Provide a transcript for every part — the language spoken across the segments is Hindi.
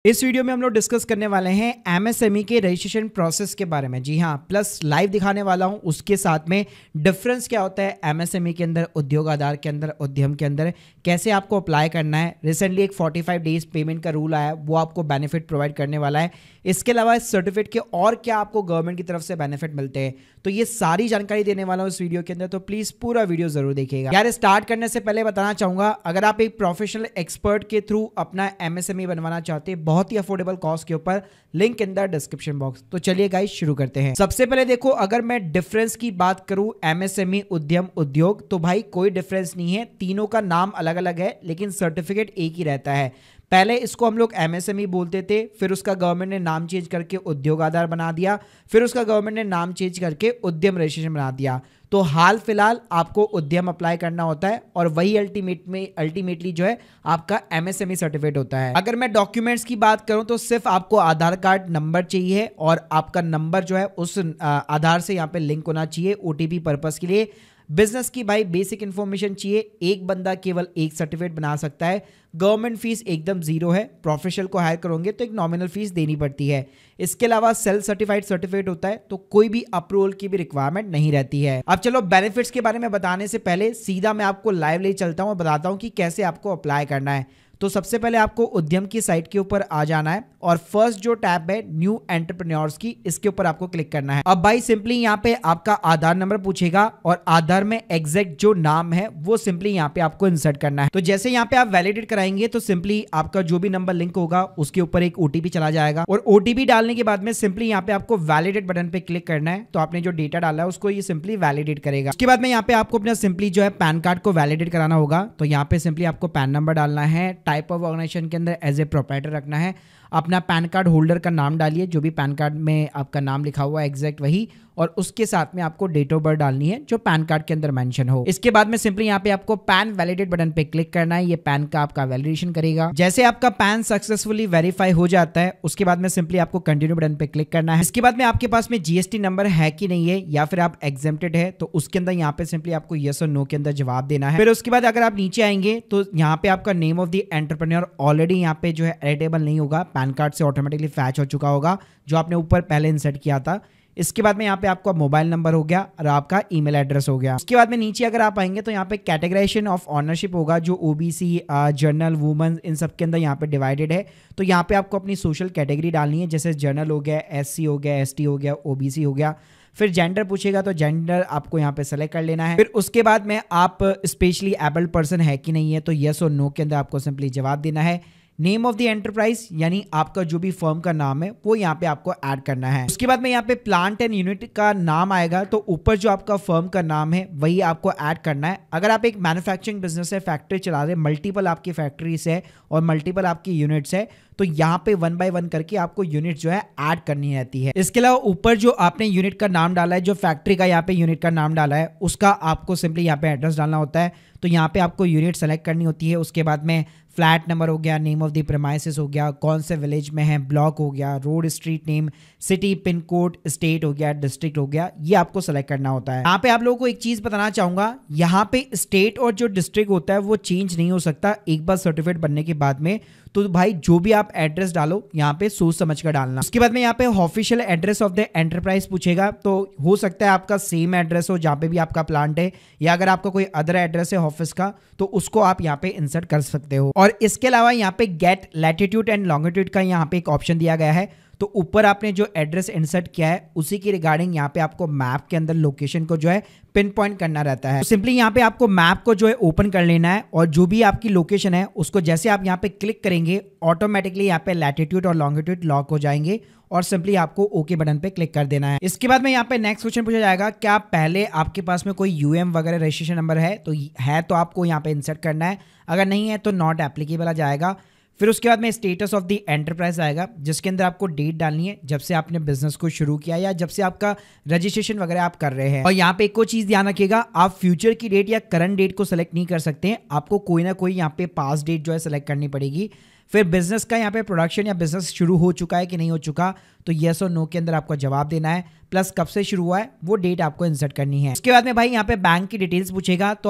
इस वीडियो में हम लोग डिस्कस करने वाले हैं एमएसएमई के रजिस्ट्रेशन प्रोसेस के बारे में। जी हाँ, प्लस लाइव दिखाने वाला हूँ। उसके साथ में डिफरेंस क्या होता है एमएसएमई के अंदर, उद्योग आधार के अंदर, उद्यम के अंदर, कैसे आपको अप्लाई करना है। रिसेंटली एक 45 डेज पेमेंट का रूल आया है, वो आपको बेनिफिट प्रोवाइड करने वाला है। इसके अलावा इस सर्टिफिकेट के और क्या आपको गवर्नमेंट की तरफ से बेनिफिट मिलते हैं, तो ये सारी जानकारी देने वाला हूँ इस वीडियो के अंदर। तो प्लीज पूरा वीडियो जरूर देखिएगा। यार स्टार्ट करने से पहले बताना चाहूंगा, अगर आप एक प्रोफेशनल एक्सपर्ट के थ्रू अपना एमएसएमई बनवाना चाहते हैं बहुत ही अफोर्डेबल कॉस्ट के ऊपर, link in the description box. तो चलिए गाइस शुरू करते हैं। सबसे पहले देखो, अगर मैं डिफरेंस की बात करूं एमएसएमई, उद्यम, उद्योग, तो भाई कोई डिफरेंस नहीं है। तीनों का नाम अलग अलग है लेकिन सर्टिफिकेट एक ही रहता है। पहले इसको हम लोग एमएसएमई बोलते थे, फिर उसका गवर्नमेंट ने नाम चेंज करके उद्योग आधार बना दिया, फिर उसका गवर्नमेंट ने नाम चेंज करके उद्यम रजिस्ट्रेशन बना दिया। तो हाल फिलहाल आपको उद्यम अप्लाई करना होता है और वही अल्टीमेटली जो है आपका एमएसएमई सर्टिफिकेट होता है। अगर मैं डॉक्यूमेंट्स की बात करूं तो सिर्फ आपको आधार कार्ड नंबर चाहिए और आपका नंबर जो है उस आधार से यहाँ पे लिंक होना चाहिए ओटीपी पर्पस के लिए। बिजनेस की भाई बेसिक इन्फॉर्मेशन चाहिए। एक बंदा केवल एक सर्टिफिकेट बना सकता है। गवर्नमेंट फीस एकदम जीरो है। प्रोफेशनल को हायर करोगे तो एक नॉमिनल फीस देनी पड़ती है। इसके अलावा सेल्फ सर्टिफाइड सर्टिफिकेट होता है, तो कोई भी अप्रूवल की भी रिक्वायरमेंट नहीं रहती है। अब चलो बेनिफिट्स के बारे में बताने से पहले सीधा मैं आपको लाइव ले चलता हूं और बताता हूं कि कैसे आपको अप्लाई करना है। तो सबसे पहले आपको उद्यम की साइट के ऊपर आ जाना है और फर्स्ट जो टैब है न्यू एंटरप्रेन्योर्स की, इसके ऊपर आपको क्लिक करना है। अब भाई सिंपली यहाँ पे आपका आधार नंबर पूछेगा और आधार में एग्जैक्ट जो नाम है वो सिंपली यहाँ पे आपको इंसर्ट करना है। तो जैसे यहाँ पे आप वैलिडेट कराएंगे तो सिंपली आपका जो भी नंबर लिंक होगा उसके ऊपर एक ओटीपी चला जाएगा और ओटीपी डालने के बाद में सिंपली यहाँ पे आपको वैलिडेट बटन पे क्लिक करना है। तो आपने जो डेटा डाला है उसको ये सिंपली वैलिडेट करेगा। उसके बाद में यहाँ पे आपको अपना सिंपली जो है पैन कार्ड को वैलिडेट कराना होगा। तो यहाँ पे सिंपली आपको पैन नंबर डालना है, टाइप ऑफ ऑर्गेनाइजेशन के अंदर एज ए प्रोप्राइटर रखना है, अपना पैन कार्ड होल्डर का नाम डालिए, जो भी पैन कार्ड में आपका नाम लिखा हुआ है एग्जैक्ट वही, और उसके साथ में आपको डेट ऑफ बर्थ डालनी है जो पैन कार्ड के अंदर मेंशन हो। इसके बाद में सिंपली यहाँ पे आपको पैन वैलिडेट बटन पे क्लिक करना है। ये पैन का आपका वैलिडेशन करेगा। जैसे आपका पैन सक्सेसफुली वेरीफाई हो जाता है उसके बाद में सिंपली आपको कंटिन्यू बटन पे क्लिक करना है। इसके बाद में आपके पास में जीएसटी नंबर है कि नहीं है या फिर आप एग्जेम्प्टेड है, तो उसके अंदर यहाँ पे सिंपली आपको यस और नो के अंदर जवाब देना है। फिर उसके बाद अगर आप नीचे आएंगे तो यहाँ पे आपका name of the entrepreneur already यहाँ पे जो है एडिटेबल नहीं होगा, पैन कार्ड से ऑटोमेटिकली फैच हो चुका होगा जो आपने ऊपर पहले इंसर्ट किया था। इसके बाद में यहाँ पे आपका मोबाइल नंबर हो गया और आपका ईमेल एड्रेस हो गया। उसके बाद में नीचे अगर आप आएंगे तो यहाँ पे कैटेगराइजेशन ऑफ ऑनरशिप होगा, जो ओबीसी, जर्नल, वुमेन, इन सब के अंदर यहाँ पे डिवाइडेड है। तो यहाँ पे आपको अपनी सोशल कैटेगरी डालनी है, जैसे जर्नल हो गया, एससी हो गया, एसटी हो गया, ओबीसी हो गया। फिर जेंडर पूछेगा तो जेंडर आपको यहाँ पे सेलेक्ट कर लेना है। फिर उसके बाद में आप स्पेशली एबल्ड पर्सन है कि नहीं है, तो यस और नो के अंदर आपको सिंपली जवाब देना है। नेम ऑफ द एंटरप्राइज यानी आपका जो भी फर्म का नाम है वो यहाँ पे आपको ऐड करना है। उसके बाद में यहाँ पे प्लांट एंड यूनिट का नाम आएगा, तो ऊपर जो आपका फर्म का नाम है वही आपको ऐड करना है। अगर आप एक मैन्युफैक्चरिंग बिजनेस है, फैक्ट्री चला रहे, मल्टीपल आपकी फैक्ट्रीज है और मल्टीपल आपकी यूनिट्स है, तो यहाँ पे 1 बाय 1 करके आपको यूनिट जो है ऐड करनी रहती है। इसके अलावा ऊपर जो आपने यूनिट का नाम डाला है, जो फैक्ट्री का यहाँ पे यूनिट का नाम डाला है, उसका आपको सिंपली यहाँ पे एड्रेस डालना होता है। तो यहाँ पे आपको यूनिट सेलेक्ट करनी होती है। उसके बाद में फ्लैट नंबर हो गया, नेम ऑफ द प्रेमाइसेस हो गया, कौन से विलेज में है, ब्लॉक हो गया, road, street name, city, pin code, state हो गया, डिस्ट्रिक्ट हो गया, ये आपको सेलेक्ट करना होता है। यहाँ पे आप लोगों को एक चीज बताना चाहूंगा, यहाँ पे स्टेट और जो डिस्ट्रिक्ट होता है वो चेंज नहीं हो सकता एक बार सर्टिफिकेट बनने के बाद में। तो भाई जो भी आप एड्रेस डालो यहाँ पे सोच समझ कर डालना। उसके बाद में यहाँ पे official address of the enterprise पूछेगा, तो हो सकता है आपका सेम एड्रेस हो जहाँ पे भी आपका प्लांट है, या अगर आपका कोई अदर एड्रेस है ऑफिस का तो उसको आप यहाँ पे इंसर्ट कर सकते हो। और इसके अलावा यहाँ पे गेट लैटिट्यूड एंड लॉन्गिट्यूड का यहाँ पे एक ऑप्शन दिया गया है। तो ऊपर आपने जो एड्रेस इंसर्ट किया है उसी की रिगार्डिंग यहाँ पे आपको मैप के अंदर लोकेशन को जो है पिन पॉइंट करना रहता है। तो सिंपली यहाँ पे आपको मैप को जो है ओपन कर लेना है और जो भी आपकी लोकेशन है उसको जैसे आप यहाँ पे क्लिक करेंगे ऑटोमेटिकली यहाँ पे लैटिट्यूड और लॉन्गिट्यूड लॉक हो जाएंगे और सिंपली आपको ओके बटन पे क्लिक कर देना है। इसके बाद में यहाँ पे नेक्स्ट क्वेश्चन पूछा जाएगा, क्या पहले आपके पास में कोई यूएम वगैरह रजिस्ट्रेशन नंबर है, तो आपको यहाँ पे इंसर्ट करना है, अगर नहीं है तो नॉट एप्लीकेबल आ जाएगा। फिर उसके बाद में स्टेटस ऑफ द एंटरप्राइज आएगा, जिसके अंदर आपको डेट डालनी है जब से आपने बिजनेस को शुरू किया या जब से आपका रजिस्ट्रेशन वगैरह आप कर रहे हैं। और यहाँ पे एक और चीज ध्यान रखिएगा, आप फ्यूचर की डेट या करंट डेट को सेलेक्ट नहीं कर सकते हैं, आपको कोई ना कोई यहाँ पे पास डेट जो है सेलेक्ट करनी पड़ेगी। फिर बिजनेस का यहाँ पे प्रोडक्शन या बिजनेस शुरू हो चुका है कि नहीं हो चुका, तो येस और नो के अंदर आपको जवाब देना है, प्लस कब से शुरू हुआ है वो डेट आपको इंसर्ट करनी है। उसके बाद में भाई यहाँ पे बैंक की डिटेल्स पूछेगा, तो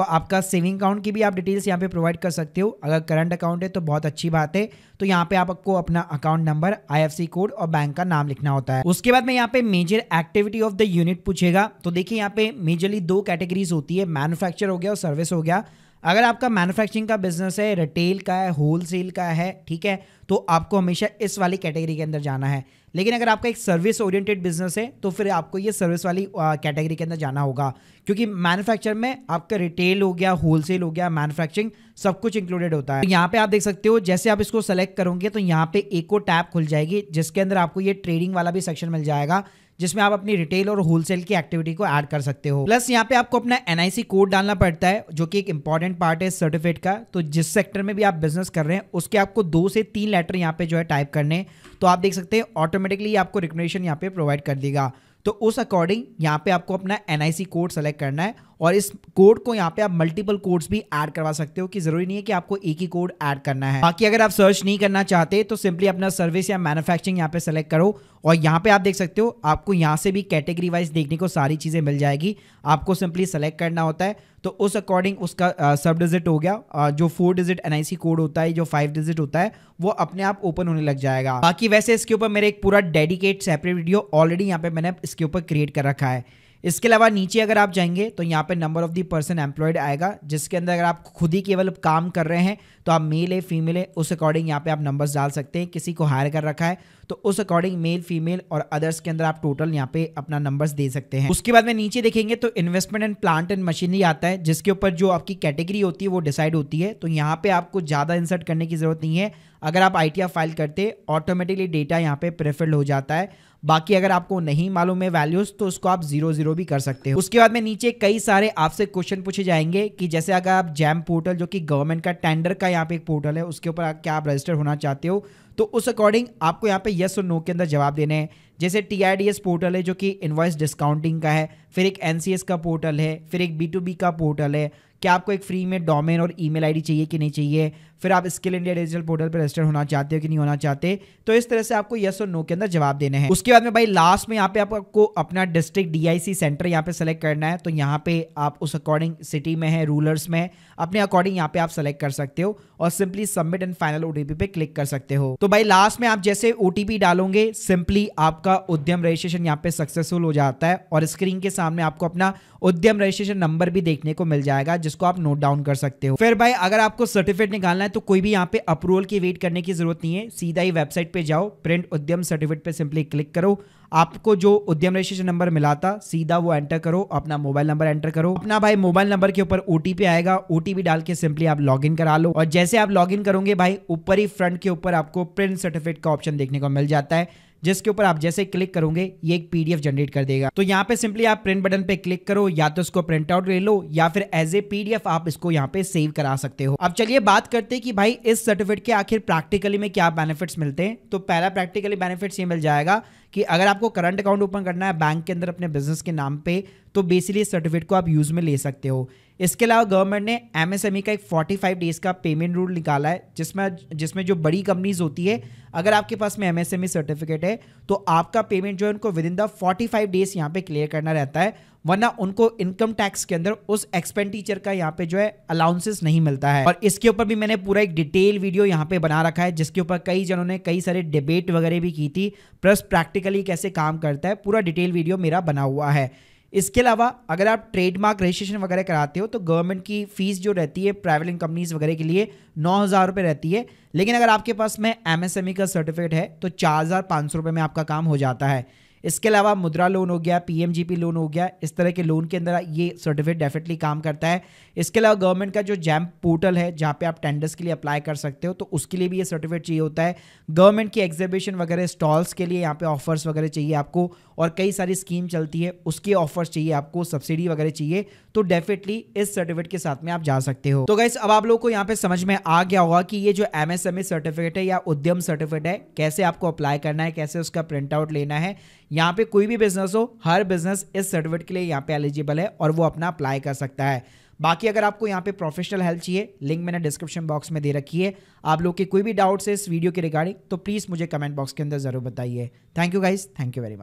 आपका सेविंग अकाउंट की भी आप डिटेल्स यहाँ पे प्रोवाइड कर सकते हो। अगर करंट अकाउंट है तो बहुत अच्छी बात है, तो यहाँ पे आपको अपना अकाउंट नंबर, IFSC कोड और बैंक का नाम लिखना होता है। उसके बाद में यहाँ पे major activity of the unit पूछेगा, तो देखिए यहाँ पे मेजरली 2 कैटेगरीज होती है, मैन्युफैक्चर हो गया और सर्विस हो गया। अगर आपका मैन्युफैक्चरिंग का बिजनेस है, रिटेल का है, होलसेल का है, ठीक है, तो आपको हमेशा इस वाली कैटेगरी के अंदर जाना है। लेकिन अगर आपका एक सर्विस ओरिएंटेड बिजनेस है तो फिर आपको ये सर्विस वाली कैटेगरी के अंदर जाना होगा, क्योंकि मैन्युफैक्चर में आपका रिटेल हो गया, होलसेल हो गया, मैन्युफैक्चरिंग सब कुछ इंक्लूडेड होता है। तो यहाँ पे आप देख सकते हो, जैसे आप इसको सेलेक्ट करोगे तो यहाँ पे एक और टैब खुल जाएगी जिसके अंदर आपको ये ट्रेडिंग वाला भी सेक्शन मिल जाएगा, जिसमें आप अपनी रिटेल और होलसेल की एक्टिविटी को ऐड कर सकते हो। प्लस यहाँ पे आपको अपना NIC कोड डालना पड़ता है, जो कि एक इंपॉर्टेंट पार्ट है सर्टिफिकेट का। तो जिस सेक्टर में भी आप बिजनेस कर रहे हैं उसके आपको 2 से 3 लेटर यहाँ पे जो है टाइप करने, तो आप देख सकते हैं ऑटोमेटिकली आपको रिकग्निशन यहाँ पे प्रोवाइड कर देगा। तो उस अकॉर्डिंग यहाँ पे आपको अपना NIC कोड सेलेक्ट करना है, और इस कोड को यहाँ पे आप मल्टीपल कोड्स भी ऐड करवा सकते हो, कि जरूरी नहीं है कि आपको एक ही कोड ऐड करना है। बाकी अगर आप सर्च नहीं करना चाहते तो सिंपली अपना सर्विस या मैन्युफैक्चरिंग यहाँ पे सेलेक्ट करो, और यहाँ पे आप देख सकते हो आपको यहाँ से भी कैटेगरी वाइज देखने को सारी चीजें मिल जाएगी। आपको सिंपली सेलेक्ट करना होता है, तो उस अकॉर्डिंग उसका सब डिजिट हो गया, जो 4 डिजिट NIC कोड होता है, जो 5 डिजिट होता है, वो अपने आप ओपन होने लग जाएगा। बाकी वैसे इसके ऊपर मेरे एक पूरा डेडिकेट सेपरेट वीडियो ऑलरेडी यहाँ पे मैंने इसके ऊपर क्रिएट कर रखा है। इसके अलावा नीचे अगर आप जाएंगे तो यहाँ पे number of the person employed आएगा, जिसके अंदर अगर आप खुद ही केवल काम कर रहे हैं तो आप मेल है फीमेल है उस अकॉर्डिंग यहाँ पे आप नंबर्स डाल सकते हैं। किसी को हायर कर रखा है तो उस अकॉर्डिंग मेल फीमेल और अदर्स के अंदर आप टोटल यहाँ पे अपना नंबर्स दे सकते हैं। उसके बाद में नीचे देखेंगे तो investment and plant and machinery आता है, जिसके ऊपर जो आपकी कैटेगरी होती है वो डिसाइड होती है। तो यहाँ पे आपको ज़्यादा इंसर्ट करने की जरूरत नहीं है। अगर आप ITR फाइल करते ऑटोमेटिकली डेटा यहाँ पे प्रेफर्ड हो जाता है। बाकी अगर आपको नहीं मालूम है वैल्यूज तो उसको आप 0 भी कर सकते हो। उसके बाद में नीचे कई सारे आपसे क्वेश्चन पूछे जाएंगे, कि जैसे अगर आप जैम पोर्टल, जो कि गवर्नमेंट का टेंडर का यहाँ पे एक पोर्टल है, उसके ऊपर क्या आप रजिस्टर होना चाहते हो, तो उस अकॉर्डिंग आपको यहाँ पे यस और नो के अंदर जवाब देने हैं। जैसे TIDS पोर्टल है जो कि इनवॉइस डिस्काउंटिंग का है, फिर एक NCS का पोर्टल है, फिर एक B2B का पोर्टल है, क्या आपको एक फ्री में डोमेन और ईमेल आईडी चाहिए कि नहीं चाहिए, फिर आप स्किल इंडिया डिजिटल पोर्टल पर रजिस्टर होना चाहते हो कि नहीं होना चाहते। तो इस तरह से आपको यस और नो के अंदर जवाब देने हैं। उसके बाद में भाई लास्ट में यहाँ पे आपको अपना डिस्ट्रिक्ट DIC सेंटर यहाँ पे सेलेक्ट करना है। तो यहाँ पे आप उस अकॉर्डिंग सिटी में है, रूरल्स में, अपने अकॉर्डिंग यहाँ पे आप सेलेक्ट कर सकते हो और simply submit and final OTP पे क्लिक कर सकते हो। तो भाई लास्ट में आप जैसे OTP डालोगे सिंपली आपका उद्यम रजिस्ट्रेशन यहाँ पे सक्सेसफुल हो जाता है, और स्क्रीन के सामने आपको अपना उद्यम रजिस्ट्रेशन नंबर भी देखने को मिल जाएगा, जिसको आप नोट डाउन कर सकते हो। फिर भाई अगर आपको सर्टिफिकेट निकालना है तो कोई भी यहाँ पे अप्रूवल की वेट करने की जरूरत नहीं है, सीधा ही वेबसाइट पे जाओ, प्रिंट उद्यम सर्टिफिकेट पे सिंपली क्लिक करो, आपको जो उद्यम रजिस्ट्रेशन नंबर मिला था सीधा वो एंटर करो, अपना मोबाइल नंबर एंटर करो, अपना भाई मोबाइल नंबर के ऊपर OTP आएगा, OTP डाल के सिंपली आप लॉगिन करा लो। और जैसे आप लॉगिन करोगे भाई ऊपर ही फ्रंट के ऊपर आपको प्रिंट सर्टिफिकेट का ऑप्शन देखने को मिल जाता है, जिसके ऊपर आप जैसे क्लिक करोगे ये एक PDF जनरेट कर देगा। तो यहाँ पे सिंपली आप प्रिंट बटन पे क्लिक करो, या तो इसको प्रिंट आउट ले लो या फिर एज ए PDF आप इसको यहाँ पे सेव करा सकते हो। अब चलिए बात करते हैं कि भाई इस सर्टिफिकेट के आखिर प्रैक्टिकली में क्या बेनिफिट्स मिलते हैं। तो पहला प्रैक्टिकली बेनिफिट्स ये मिल जाएगा कि अगर आपको करंट अकाउंट ओपन करना है बैंक के अंदर अपने बिजनेस के नाम पे, तो बेसिकली इस सर्टिफिकेट को आप यूज में ले सकते हो। इसके अलावा गवर्नमेंट ने MSME का एक 45 डेज का पेमेंट रूल निकाला है, जिसमें जो बड़ी कंपनीज होती है, अगर आपके पास में MSME सर्टिफिकेट है तो आपका पेमेंट जो है उनको विद इन द 45 डेज यहाँ पे क्लियर करना रहता है, वरना उनको इनकम टैक्स के अंदर उस एक्सपेंडिचर का यहाँ पे जो है अलाउंसेस नहीं मिलता है। और इसके ऊपर भी मैंने पूरा एक डिटेल वीडियो यहाँ पे बना रखा है, जिसके ऊपर कई जनों ने कई सारे डिबेट वगैरह भी की थी, प्लस प्रैक्टिकली कैसे काम करता है पूरा डिटेल वीडियो मेरा बना हुआ है। इसके अलावा अगर आप ट्रेडमार्क रजिस्ट्रेशन वगैरह कराते हो तो गवर्नमेंट की फीस जो रहती है ट्रैवलिंग कंपनीज वगैरह के लिए 9,000 रुपये रहती है, लेकिन अगर आपके पास में MSME का सर्टिफिकेट है तो 4,500 रुपये में आपका काम हो जाता है। इसके अलावा मुद्रा लोन हो गया, PMGP लोन हो गया, इस तरह के लोन के अंदर ये सर्टिफिकेट डेफिनेटली काम करता है। इसके अलावा गवर्नमेंट का जो जैम पोर्टल है जहाँ पे आप टेंडर्स के लिए अप्लाई कर सकते हो, तो उसके लिए भी ये सर्टिफिकेट चाहिए होता है। गवर्नमेंट की एग्जीबिशन वगैरह स्टॉल्स के लिए यहाँ पे ऑफर्स वगैरह चाहिए आपको, और कई सारी स्कीम चलती है उसके ऑफर्स चाहिए आपको, सब्सिडी वगैरह चाहिए, तो डेफिनेटली इस सर्टिफिकेट के साथ में आप जा सकते हो। तो गाइस अब आप लोगों को यहाँ पे समझ में आ गया होगा कि ये जो MSME सर्टिफिकेट है या उद्यम सर्टिफिकेट है कैसे आपको अप्लाई करना है, कैसे उसका प्रिंट आउट लेना है। यहाँ पे कोई भी बिजनेस हो, हर बिजनेस इस सर्टिफिकेट के लिए यहाँ पे एलिजिबल है और वो अपना अप्लाई कर सकता है। बाकी अगर आपको यहाँ पे प्रोफेशनल हेल्प चाहिए, लिंक मैंने डिस्क्रिप्शन बॉक्स में दे रखी है। आप लोग के कोई भी डाउट्स है इस वीडियो के रिगार्डिंग तो प्लीज़ मुझे कमेंट बॉक्स के अंदर ज़रूर बताइए। Thank you guys, thank you very much.